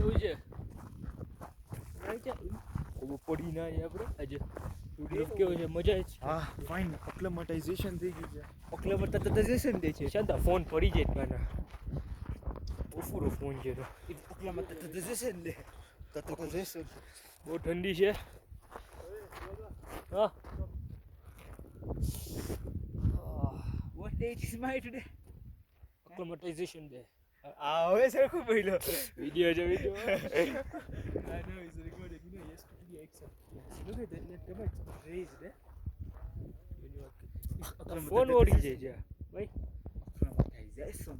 કેવું છે પડી ના આપણે આજે કેવું છે મજા છે હા ફાઇન અક્લેમેટાઇઝેશન થઈ ગઈ છે અક્લેમેટાઇઝેશન થઈ છે શાંતા ફોન પડી જાય માના ઓફુરો ફોન છે તો અક્લેમેટાઇઝેશન દે બહુ ઠંડી છે હા What date is my today? Acclimatization day હવે સરખું બોલ્યો વિડિયો છે video I know it's recording. You know, yesterday I accepted. Look at that, that much raised, eh? Phone Audi જાય છે ભાઈ Acclimatization.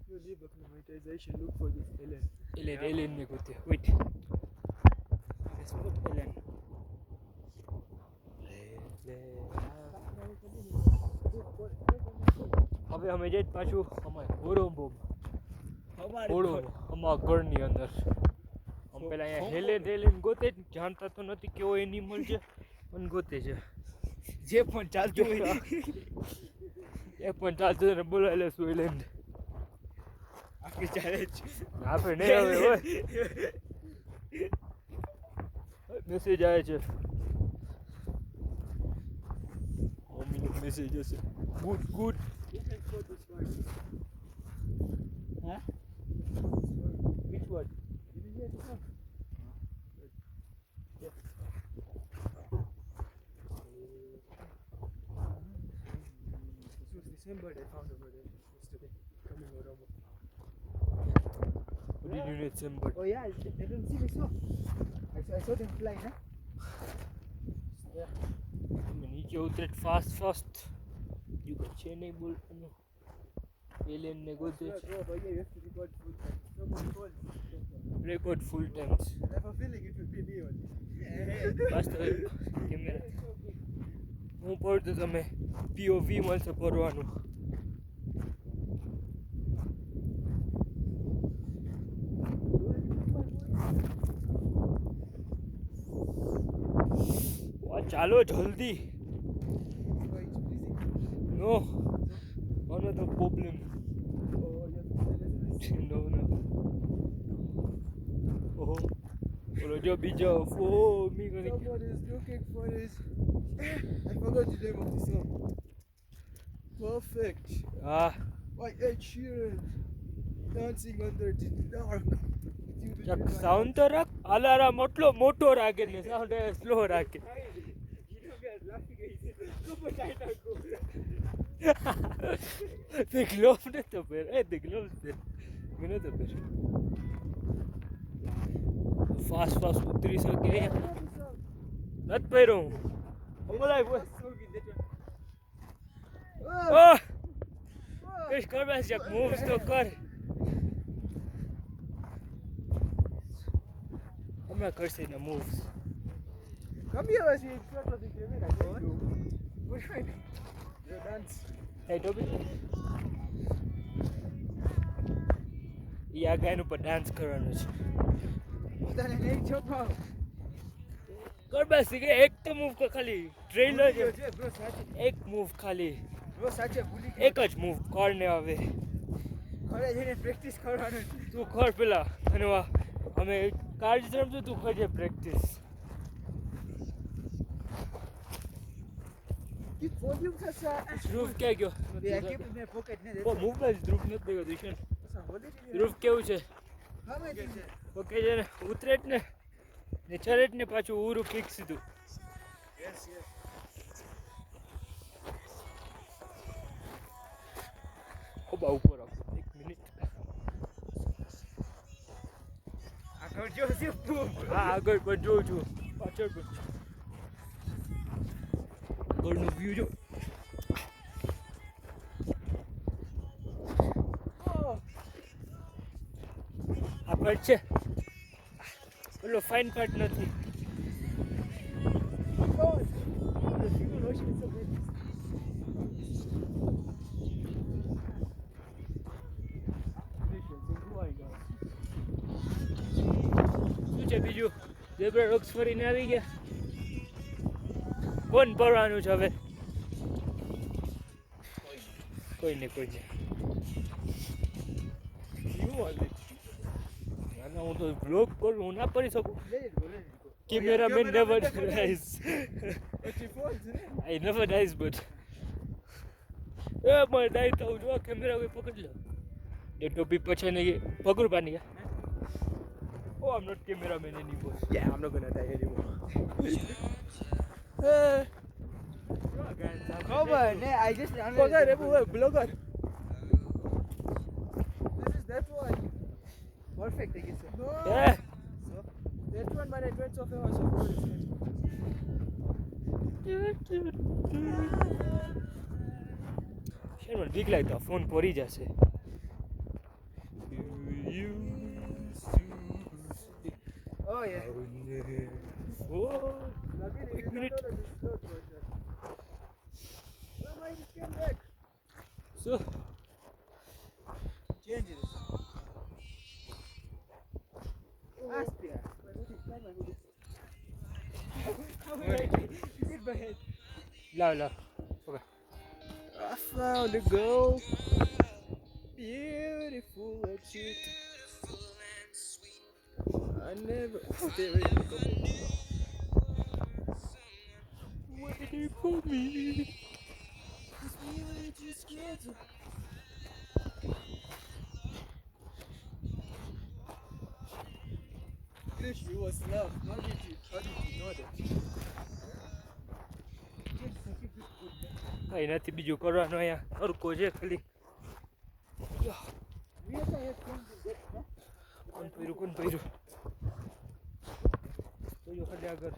You leave acclimatization, look for this Ellen. એલેન ને ગોતે weight Let's put Ellen. હવે અમે જઈ પાછું અમારે હોડો અમારા ઘરની અંદર અમે પેલા અહીંયા હેલેન ગોતે જ જાણતા તો નથી કેવો એનિમલ છે પણ ગોતે છે જે પણ ચાલતું હોય એ પણ ચાલતું ને બોલાયેલે સોયલેન્ડ આપણે ચાલે જ આપણે નહીં આવે હોય મેસેજ આવે છે મમ્મીનો મેસેજ હશે good Huh? Which one? Did you hear this one? Yeah. This was December I found over there yesterday. Coming around. What did you need some bird? Oh yeah, they don't see me so. I saw them flying, huh? Yeah. નીચે ઉતરે fast you છે નહીં બોલવાનું એલેન ને ગોતે But yeah, you have to record full time. Someone called me. Record full times I have a feeling it will be me only. બસ તો camera હું પડતું તમે પીઓવી મળશે ભરવાનું ચાલો જલ્દી Oh, it's busy. No another problem Oh, you have to say no ઓહો બોલો જો બીજો ઓ મી કરી Someone is looking for this. I forgot the name of the song. Perfect. હા By Ed Sheeran. Dancing under the dark. Chuck sound તો રાખ alarm એટલો મોટો રાખે ને સાઉન્ડ સ્લો રાખે You know, we are laughing at it. Super tight and go. તે glove ને તો પહેર તે ગ્લોવ પહેર મને તો પહેર ફાસ્ટ ઉતરી શકે નથી પહેર્યો હું બોલાય બોલ ઓહ કશ કર બસ એક મૂવ્સ તો કર હમણાં કરશે ને moves Come here, I see in front of the camera. What are you? Your dance. Hey, Toby. આ ગાયન ઉપર ડાન્સ કરવાનો છે તને નહીં છોકરો કર બસ એક તો મૂવ કર ખાલી ટ્રેલર છે બ્રો સાચે એક મૂવ ખાલી બ્રો સાચે ભૂલી એક જ મૂવ કર ને હવે ઘરે જઈને પ્રેક્ટિસ કરવાનું તું કર પેલા અને અમે કાર્ડ રમશું તું કરજે practice Git volume kasa. Dhruv ક્યાં ગયો Yeah, keep it in my pocket. Ne, ઓ મૂવ જ ધ્રુવ નથી દેખો દુશ્મન hold it in your ધ્રુવ કેવું છે How much is it? Okay છે ને ઉતરે જ ને ચરે જ ને પાછું ઉરું કિક સીધું Yes, yes. ખોબા ઉપર રાખો એક મિનિટ આગળ જો છે boom. હા આગળ પણ જોઉં છું પાછળ પણ આગળનો વ્યૂ જો આ પાર્ટ છે પેલો ફાઇન પાર્ટ નથી God. The human ocean is so big. શું છે બીજું ઝેબ્રા રોક્સ ફરીને આવી ગયા કોણ ભરવાનું છે હવે કોઈ નહીં You want it. ના હું તો બ્લોગ કરું, હું ના પડી શકું. Let it go, let it go. Cameraman never dies. But you fall, isn't it? I never dies, but मैं डाई तो जो कैमरा को पकड़ लो ये टोपी पछे नहीं पकड़ पानी है. Oh, I'm not cameraman anymore. Yeah, I'm not gonna die anymore. Come on, I just blogger, blogger. This is that one. Perfect, I guess. No. Yeah. So, that one, but I went so famous. Of course, share બીક લાગતો phone પડી જશે. Oh yeah. એક minute. So Change it. Ask me. Get my head. લાવ okay. I found a girl, beautiful and sweet. I never stay with you. Waiting for me. Krish, you was love. How did you know that? કઈ નથી બીજું કરવાનું અહીંયા તડકો છે ખાલી. કોણ પહેર્યું તો ખાલી આગળ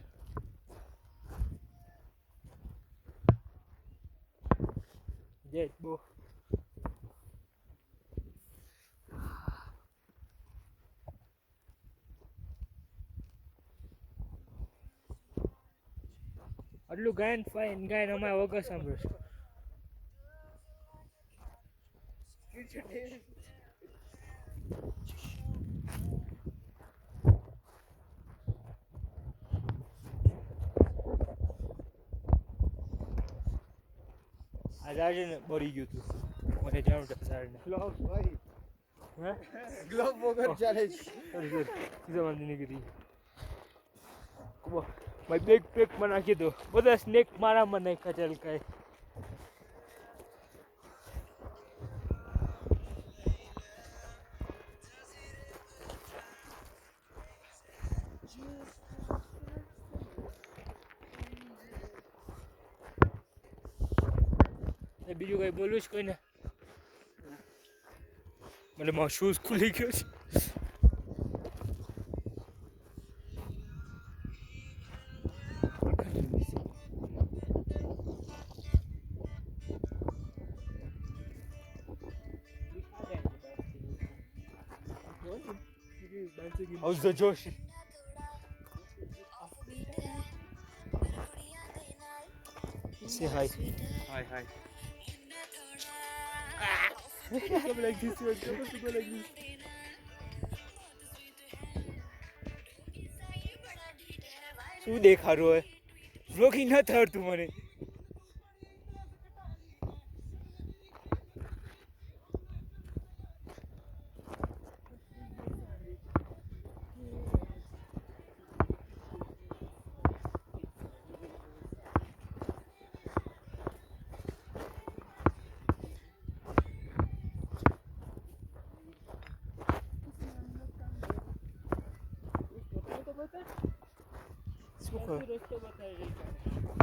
જય બહુ આટલું ગાયન ફાઈન ગાયન અમારા વગર સાંભળશે. આ ઝાડને બળી ગયું હતું મને જાણું છે ઝાડને. Glove, boy. હા Glove વગર ચાલે છે. સીધા વાંધી નીકળી. મારી બેગ પેકમાં નાખી દો બધા સ્નેક મારામાં નાખ્યા ચાલ કાંઈ. બીજું કઈ બોલું જ કોઈને. મને મારો શૂઝ ખુલી ગયો છે. How's the Josh? Say hi. Hi. Come like this, you're supposed to go like this. શું દેખાડું હોય વ્લોગિંગ નથી આવડતું મને.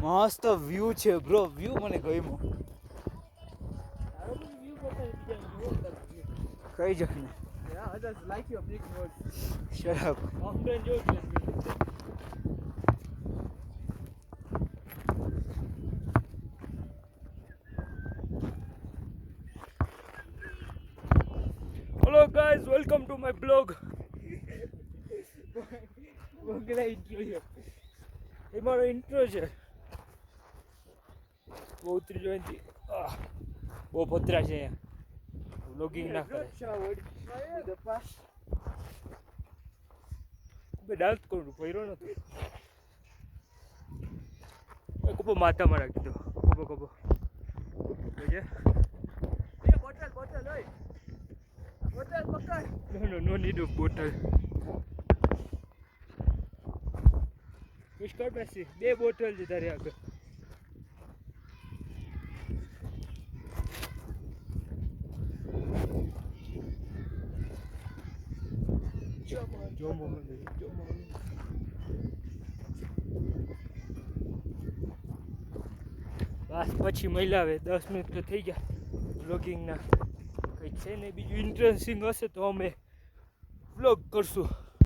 મસ્ત વ્યૂ છે બ્રો, વ્યૂ મને ગમ્યો. કઈ જઈને? Yeah, I just like your big nose. Shut up. Hello guys, welcome to my blog. એ મારો ઇન્ટ્રો છે. બહુ ઉતરી જોઈતી બહુ ભદ્રા છે અહીંયા વ્લોગિંગ ના કરે. બે ડાન્સ કરું પહેરો નથી. કપો માથામાં રાખી દો કપો બોટલ ઓય બોટલ પકડ. No need of bottle. પુષ્કળ પાસે 2 બોટલ છે તારી આગળ. બસ પછી મહિલા આવે 10 મિનિટ તો થઈ ગયા વ્લોગિંગના. કંઈક છે ને બીજું ઇન્ટરેસ્ટિંગ હશે તો અમે વ્લોગ કરશું.